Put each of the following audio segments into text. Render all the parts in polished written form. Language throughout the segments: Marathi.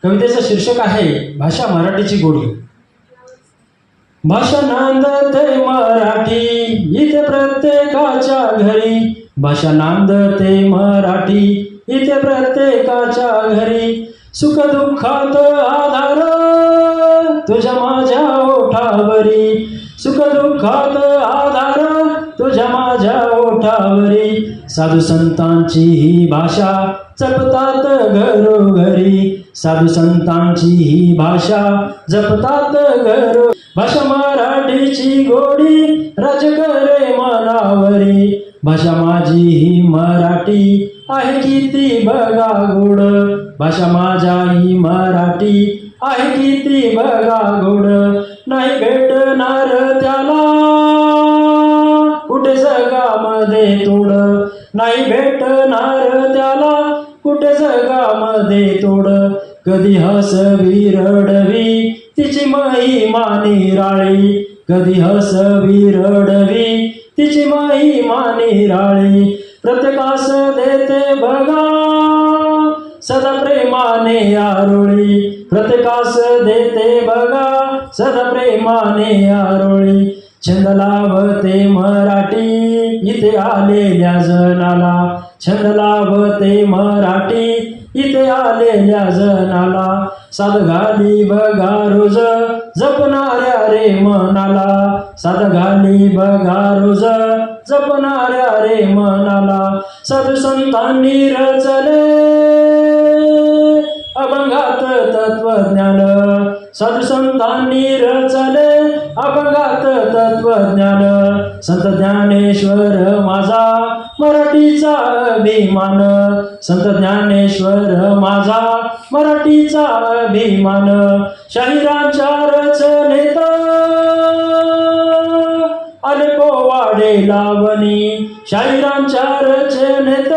कवितेचं शीर्षक आहे भाषा मराठीची गोडी। भाषा नांदते मराठी इथे प्रत्येकाच्या घरी, भाषा नांदते मराठी इथे प्रत्येकाच्या घरी। सुख दुःखात आधार तुझ्या माझ्या ओठावरी, सुख दुःखात आधार तुझ्या माझ्या ओठावरी। साधू संतांची ही भाषा जपतात घरोघरी, साधू संतांची ही भाषा जपतात घरो। भाषा मराठीची गोडी राज करे मनावरी, भाषा माझी ही मराठी आहे किती बघा गोड, भाषा माझ्या ही मराठी आहे किती बघा गोड। नाही भेटणार त्याला कुठे जगामध्ये तोड, नाही भेटणार त्याला कुठे जगामध्ये तोड। कधी हसवी रडवी तिची महिमा निराळी, कधी हसवी रडवी तिची महिमा निराळी। प्रत्येकास देते बघा सदा प्रेमाने आरोळी, प्रत्येकास देते बघा सदा प्रेमाने आरोळी। छंद लावते मराठी इथे आलेल्या जनाला, छंद लावते मराठी इथे आलेल्या जनाला। साध घाली बघा रोज जपणाऱ्या रे मनाला, साध घाली बघा रोज जपणाऱ्या रे मनाला। साधू संतांनी रचले अभंगात तत्वज्ञान, साधू संतांनी रचले अभंगात तत्वज्ञान। संत ज्ञानेश्वर माझा मराठीचा अभिमान, संत ज्ञानेश्वर माझा मराठीचा अभिमान। शाहिरांच्या रचनेत आले पोवाडे लावणी, शाहिरांच्या रचनेत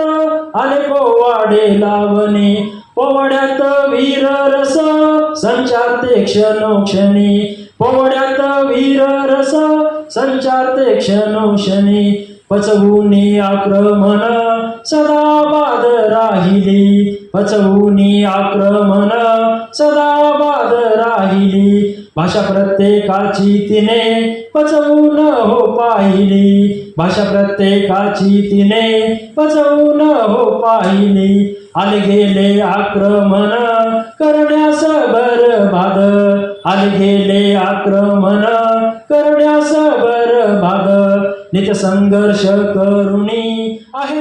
आले पोवाडे लावणी। पोवाड्यात वीर रस संचारते क्षणोक्षणी, पोवाड्यात वीर रस संचारते क्षणोक्षणी। पचवूनी आक्रमण सदा बाद राहिली, पचवूनी आक्रमण सदा बाद राहिली। भाषा प्रत्येकाची तिने पचवून हो पाहिली, भाषा प्रत्येकाची तिने पचवून हो पाहिली। आले गेले आक्रमण करण्यास बरबाद, आले गेले आक्रमण करण्यास बरबाद। नित्य संघर्ष करुणी आहे